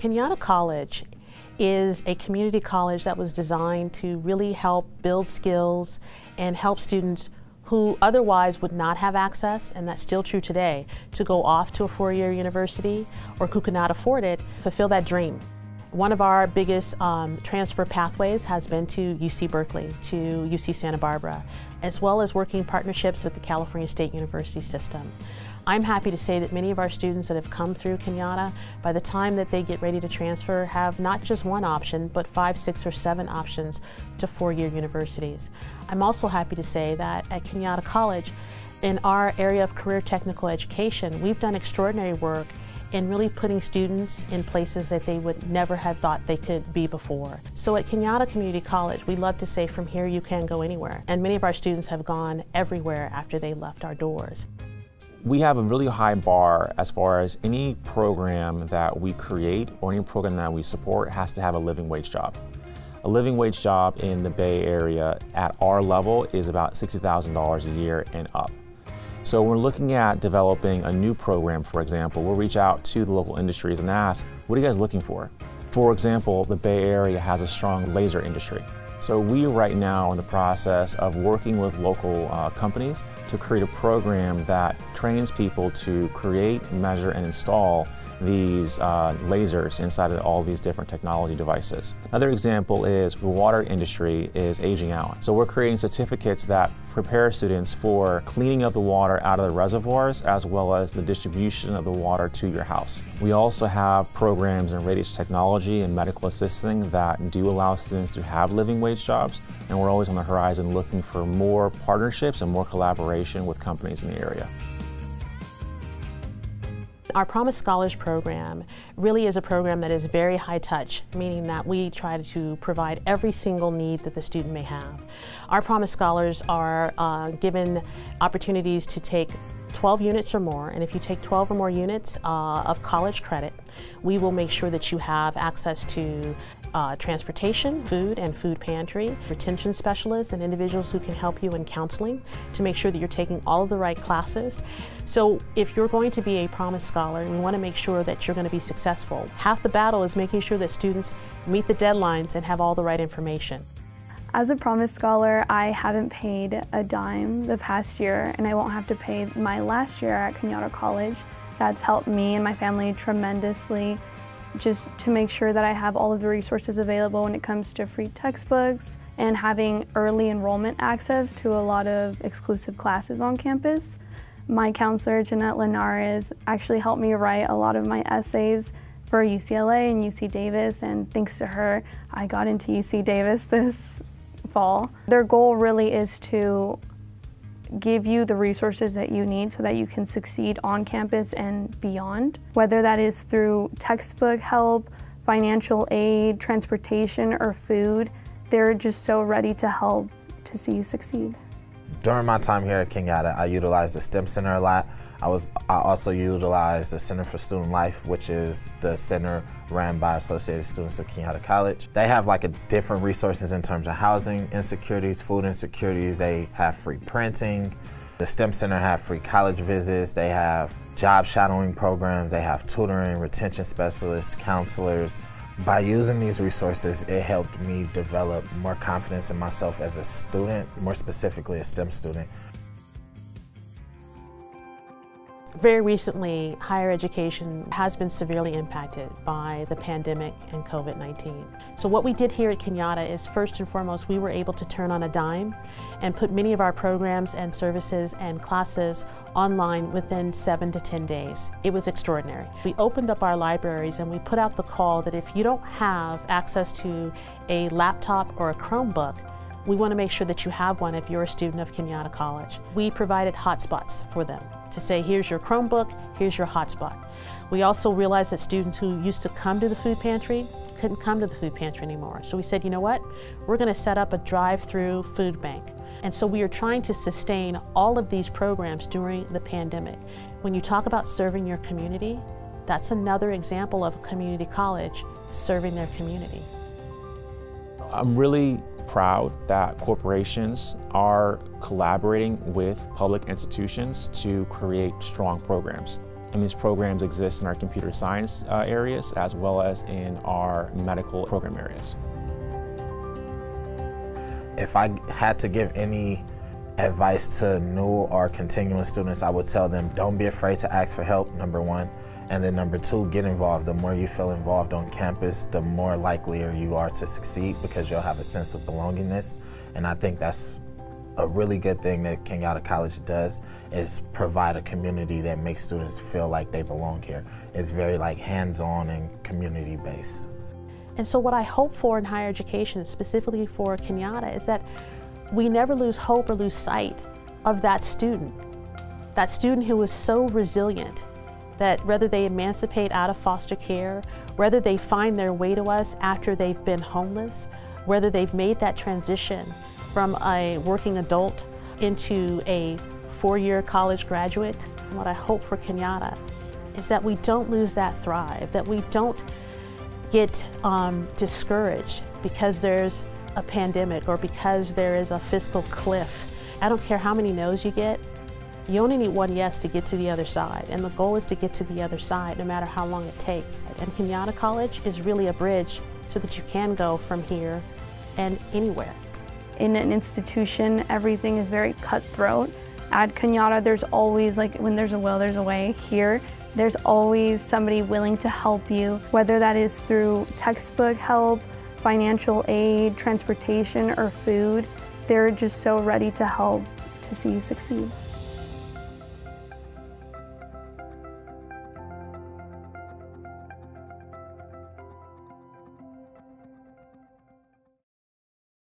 Cañada College is a community college that was designed to really help build skills and help students who otherwise would not have access, and that's still true today, to go off to a four-year university or who could not afford it, fulfill that dream. One of our biggest transfer pathways has been to UC Berkeley, to UC Santa Barbara, as well as working partnerships with the California State University system. I'm happy to say that many of our students that have come through Cañada, by the time that they get ready to transfer, have not just one option, but 5, 6, or 7 options to four-year universities. I'm also happy to say that at Cañada College, in our area of career technical education, we've done extraordinary work in really putting students in places that they would never have thought they could be before. So at Cañada Community College, we love to say from here you can go anywhere. And many of our students have gone everywhere after they left our doors. We have a really high bar as far as any program that we create or any program that we support has to have a living wage job. A living wage job in the Bay Area at our level is about $60,000 a year and up. So when we're looking at developing a new program, for example, we'll reach out to the local industries and ask, what are you guys looking for? For example, the Bay Area has a strong laser industry. So we right now are in the process of working with local companies to create a program that trains people to create, measure, and install these lasers inside of all these different technology devices. Another example is the water industry is aging out. So we're creating certificates that prepare students for cleaning up the water out of the reservoirs as well as the distribution of the water to your house. We also have programs in radiation technology and medical assisting that do allow students to have living wage jobs, and we're always on the horizon looking for more partnerships and more collaboration with companies in the area. Our Promise Scholars program really is a program that is very high touch, meaning that we try to provide every single need that the student may have. Our Promise Scholars are given opportunities to take 12 units or more, and if you take 12 or more units of college credit, we will make sure that you have access to transportation, food and food pantry, retention specialists and individuals who can help you in counseling to make sure that you're taking all of the right classes. So if you're going to be a Promise Scholar, we want to make sure that you're going to be successful. Half the battle is making sure that students meet the deadlines and have all the right information. As a Promise Scholar, I haven't paid a dime the past year, and I won't have to pay my last year at Cañada College. That's helped me and my family tremendously, just to make sure that I have all of the resources available when it comes to free textbooks and having early enrollment access to a lot of exclusive classes on campus. My counselor, Jeanette Linares, actually helped me write a lot of my essays for UCLA and UC Davis, and thanks to her, I got into UC Davis this fall. Their goal really is to give you the resources that you need so that you can succeed on campus and beyond, whether that is through textbook help, financial aid, transportation, or food. They're just so ready to help to see you succeed. During my time here at Cañada, I utilized the STEM Center a lot. I also utilized the Center for Student Life, which is the center ran by Associated Students of Cañada College. They have different resources in terms of housing insecurities, food insecurities. They have free printing. The STEM Center have free college visits. They have job shadowing programs. They have tutoring, retention specialists, counselors. By using these resources, it helped me develop more confidence in myself as a student, more specifically a STEM student. Very recently, higher education has been severely impacted by the pandemic and COVID-19. So what we did here at Cañada is, first and foremost, we were able to turn on a dime and put many of our programs and services and classes online within 7 to 10 days. It was extraordinary. We opened up our libraries and we put out the call that if you don't have access to a laptop or a Chromebook, we want to make sure that you have one if you're a student of Cañada College. We provided hotspots for them to say, here's your Chromebook, here's your hotspot. We also realized that students who used to come to the food pantry couldn't come to the food pantry anymore. So we said, you know what? We're going to set up a drive-through food bank. And so we are trying to sustain all of these programs during the pandemic. When you talk about serving your community, that's another example of a community college serving their community. I'm really proud that corporations are collaborating with public institutions to create strong programs. And these programs exist in our computer science areas as well as in our medical program areas. If I had to give any advice to new or continuing students, I would tell them, don't be afraid to ask for help, number one. And then number two, get involved. The more you feel involved on campus, the more likelier you are to succeed because you'll have a sense of belongingness. And I think that's a really good thing that Cañada College does, is provide a community that makes students feel like they belong here. It's very like hands-on and community-based. And so what I hope for in higher education, specifically for Cañada, is that we never lose hope or lose sight of that student who is so resilient that whether they emancipate out of foster care, whether they find their way to us after they've been homeless, whether they've made that transition from a working adult into a four-year college graduate. And what I hope for Cañada is that we don't lose that thrive, that we don't get discouraged because there's a pandemic or because there is a fiscal cliff. I don't care how many no's you get, you only need one yes to get to the other side. And the goal is to get to the other side no matter how long it takes. And Cañada College is really a bridge so that you can go from here and anywhere. In an institution, everything is very cutthroat. At Cañada, there's always, like, when there's a will, there's a way. Here, there's always somebody willing to help you, whether that is through textbook help, financial aid, transportation, or food. They're just so ready to help to see you succeed.